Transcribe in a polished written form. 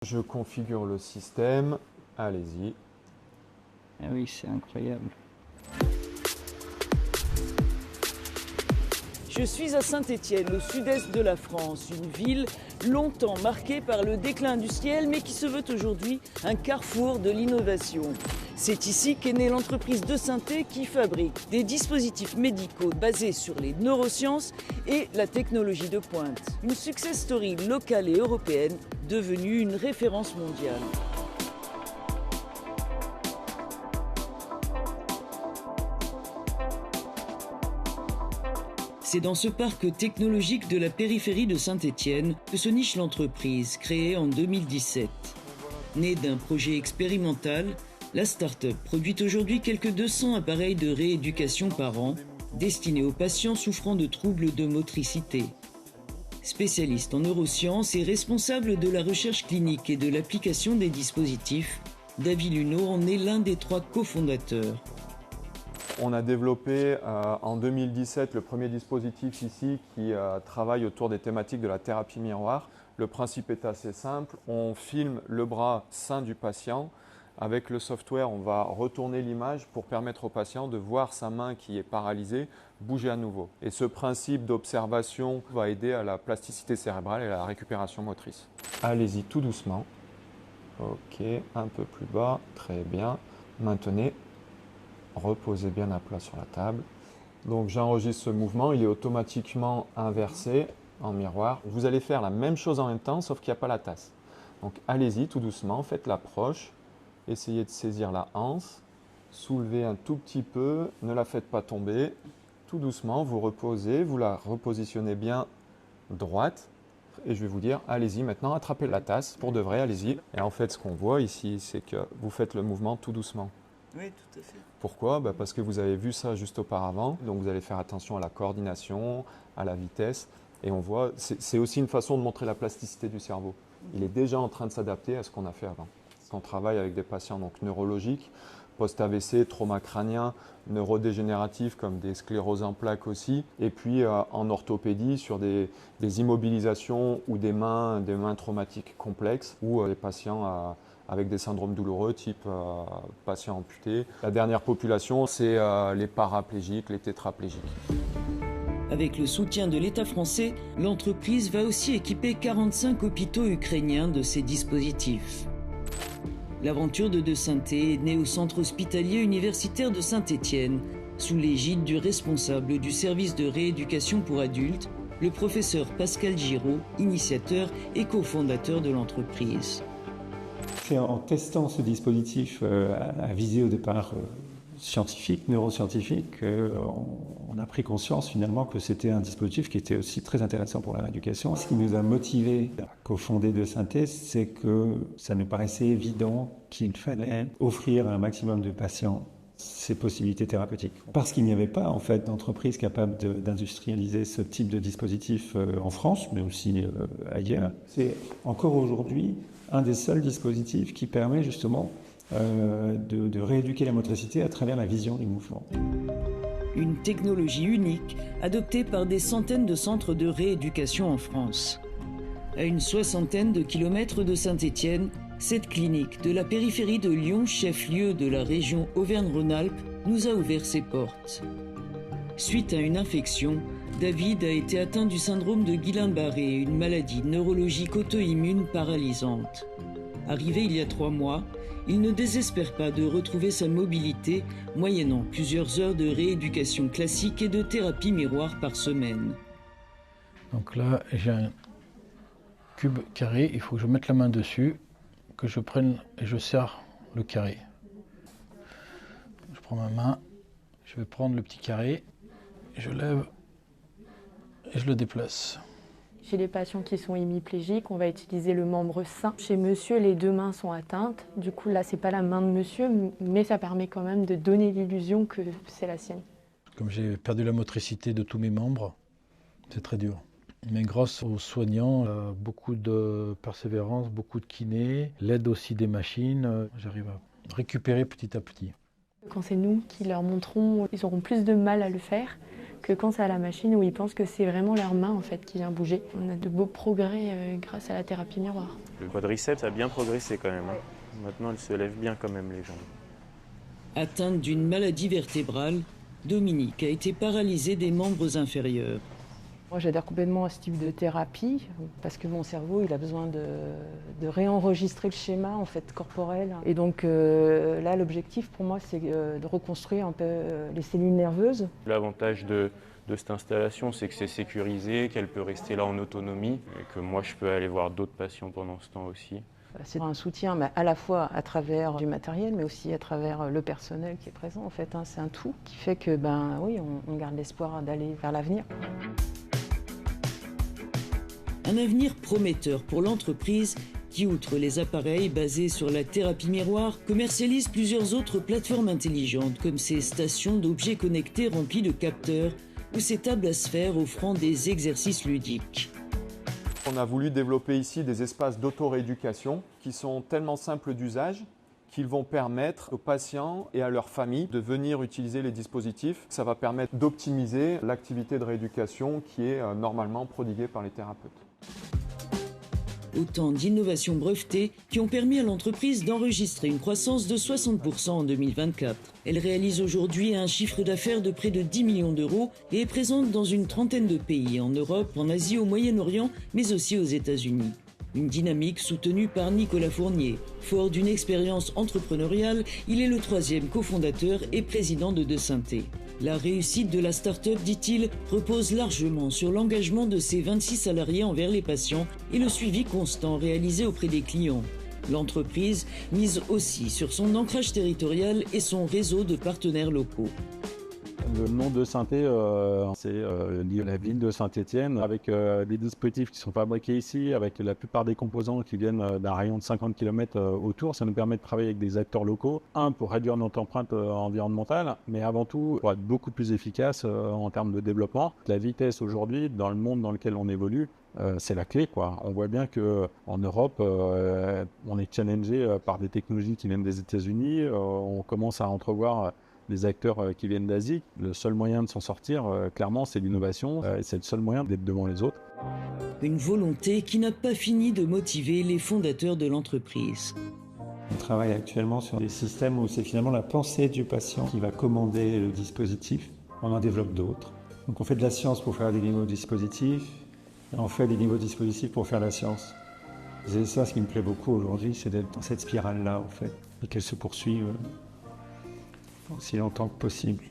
Je configure le système, allez-y. Ah oui, c'est incroyable. Je suis à Saint-Étienne, au sud-est de la France, une ville longtemps marquée par le déclin industriel, mais qui se veut aujourd'hui un carrefour de l'innovation. C'est ici qu'est née l'entreprise de Synthé qui fabrique des dispositifs médicaux basés sur les neurosciences et la technologie de pointe. Une success story locale et européenne devenue une référence mondiale. C'est dans ce parc technologique de la périphérie de Saint-Étienne que se niche l'entreprise, créée en 2017. Née d'un projet expérimental, la start-up produit aujourd'hui quelques 200 appareils de rééducation par an, destinés aux patients souffrant de troubles de motricité. Spécialiste en neurosciences et responsable de la recherche clinique et de l'application des dispositifs, David Luneau en est l'un des 3 cofondateurs. On a développé en 2017 le premier dispositif ici qui travaille autour des thématiques de la thérapie miroir. Le principe est assez simple, on filme le bras sain du patient. Avec le software, on va retourner l'image pour permettre au patient de voir sa main qui est paralysée bouger à nouveau. Et ce principe d'observation va aider à la plasticité cérébrale et à la récupération motrice. Allez-y tout doucement. Ok, un peu plus bas, très bien. Maintenez. Reposez bien à plat sur la table. Donc j'enregistre ce mouvement, il est automatiquement inversé en miroir. Vous allez faire la même chose en même temps, sauf qu'il n'y a pas la tasse. Donc allez-y tout doucement, faites l'approche, essayez de saisir la anse, soulevez un tout petit peu, ne la faites pas tomber. Tout doucement, vous reposez, vous la repositionnez bien droite. Et je vais vous dire, allez-y maintenant, attrapez la tasse, pour de vrai, allez-y. Et en fait, ce qu'on voit ici, c'est que vous faites le mouvement tout doucement. Oui, tout à fait. Pourquoi? Parce que vous avez vu ça juste auparavant, donc vous allez faire attention à la coordination, à la vitesse, et on voit, c'est aussi une façon de montrer la plasticité du cerveau. Il est déjà en train de s'adapter à ce qu'on a fait avant. On travaille avec des patients donc, neurologiques, post-AVC, trauma crânien, neurodégénératifs comme des scléroses en plaques aussi, et puis en orthopédie sur des immobilisations ou des mains traumatiques complexes, ou des patients avec des syndromes douloureux type patients amputés. La dernière population, c'est les paraplégiques, les tétraplégiques. Avec le soutien de l'État français, l'entreprise va aussi équiper 45 hôpitaux ukrainiens de ces dispositifs. L'aventure de Synthé est née au centre hospitalier universitaire de Saint-Étienne, sous l'égide du responsable du service de rééducation pour adultes, le professeur Pascal Giraud, initiateur et cofondateur de l'entreprise. C'est en testant ce dispositif à visée au départ scientifique, neuroscientifique, on a pris conscience finalement que c'était un dispositif qui était aussi très intéressant pour la rééducation. Ce qui nous a motivés à cofonder de Synthé, c'est que ça nous paraissait évident qu'il fallait offrir à un maximum de patients ces possibilités thérapeutiques. Parce qu'il n'y avait pas en fait d'entreprise capable d'industrialiser ce type de dispositif en France, mais aussi ailleurs. C'est encore aujourd'hui un des seuls dispositifs qui permet justement de rééduquer la motricité à travers la vision du mouvement. Une technologie unique adoptée par des centaines de centres de rééducation en France. À une 60aine de kilomètres de Saint-Étienne, cette clinique de la périphérie de Lyon, chef-lieu de la région Auvergne-Rhône-Alpes, nous a ouvert ses portes. Suite à une infection, David a été atteint du syndrome de Guillain-Barré, une maladie neurologique auto-immune paralysante. Arrivé il y a 3 mois, il ne désespère pas de retrouver sa mobilité, moyennant plusieurs heures de rééducation classique et de thérapie miroir par semaine. Donc là, j'ai un cube carré, il faut que je mette la main dessus, que je prenne et je serre le carré. Je prends ma main, je vais prendre le petit carré, je lève et je le déplace. Chez les patients qui sont hémiplégiques, on va utiliser le membre sain. Chez monsieur, les 2 mains sont atteintes. Du coup, là, c'est pas la main de monsieur, mais ça permet quand même de donner l'illusion que c'est la sienne. Comme j'ai perdu la motricité de tous mes membres, c'est très dur. Mais grâce aux soignants, beaucoup de persévérance, beaucoup de kiné, l'aide aussi des machines, j'arrive à récupérer petit à petit. Quand c'est nous qui leur montrons, ils auront plus de mal à le faire. que quand c'est à la machine où ils pensent que c'est vraiment leur main en fait qui vient bouger. On a de beaux progrès grâce à la thérapie miroir. Le quadriceps a bien progressé quand même. Maintenant, elle se lève bien quand même les jambes. Atteinte d'une maladie vertébrale, Dominique a été paralysée des membres inférieurs. Moi, j'adhère complètement à ce type de thérapie parce que mon cerveau, il a besoin de réenregistrer le schéma en fait corporel. Et donc là, l'objectif pour moi, c'est de reconstruire un peu les cellules nerveuses. L'avantage de cette installation, c'est que c'est sécurisé, qu'elle peut rester là en autonomie et que moi, je peux aller voir d'autres patients pendant ce temps aussi. C'est un soutien à la fois à travers du matériel, mais aussi à travers le personnel qui est présent. En fait, c'est un tout qui fait que, oui, on garde l'espoir d'aller vers l'avenir. Un avenir prometteur pour l'entreprise qui, outre les appareils basés sur la thérapie miroir, commercialise plusieurs autres plateformes intelligentes comme ces stations d'objets connectés remplies de capteurs ou ces tables à sphères offrant des exercices ludiques. On a voulu développer ici des espaces d'auto-rééducation qui sont tellement simples d'usage qu'ils vont permettre aux patients et à leurs familles de venir utiliser les dispositifs. Ça va permettre d'optimiser l'activité de rééducation qui est normalement prodiguée par les thérapeutes. Autant d'innovations brevetées qui ont permis à l'entreprise d'enregistrer une croissance de 60% en 2024. Elle réalise aujourd'hui un chiffre d'affaires de près de 10 millions d'euros et est présente dans une trentaine de pays, en Europe, en Asie, au Moyen-Orient, mais aussi aux États-Unis. Une dynamique soutenue par Nicolas Fournier. Fort d'une expérience entrepreneuriale, il est le 3e cofondateur et président de Desynthé. La réussite de la start-up, dit-il, repose largement sur l'engagement de ses 26 salariés envers les patients et le suivi constant réalisé auprès des clients. L'entreprise mise aussi sur son ancrage territorial et son réseau de partenaires locaux. Le nom de Desynthé, c'est lié à la ville de Saint-Étienne, avec les dispositifs qui sont fabriqués ici, avec la plupart des composants qui viennent d'un rayon de 50 km autour. Ça nous permet de travailler avec des acteurs locaux, pour réduire notre empreinte environnementale, mais avant tout pour être beaucoup plus efficace en termes de développement. La vitesse aujourd'hui, dans le monde dans lequel on évolue, c'est la clé, quoi. On voit bien qu'en Europe, on est challengé par des technologies qui viennent des États-Unis. On commence à entrevoir des acteurs qui viennent d'Asie. Le seul moyen de s'en sortir, clairement, c'est l'innovation. Et c'est le seul moyen d'être devant les autres. Une volonté qui n'a pas fini de motiver les fondateurs de l'entreprise. On travaille actuellement sur des systèmes où c'est finalement la pensée du patient qui va commander le dispositif. On en développe d'autres. Donc on fait de la science pour faire des nouveaux dispositifs, et on fait des nouveaux dispositifs pour faire la science. C'est ça ce qui me plaît beaucoup aujourd'hui, c'est d'être dans cette spirale-là, en fait, et qu'elle se poursuive aussi longtemps que possible.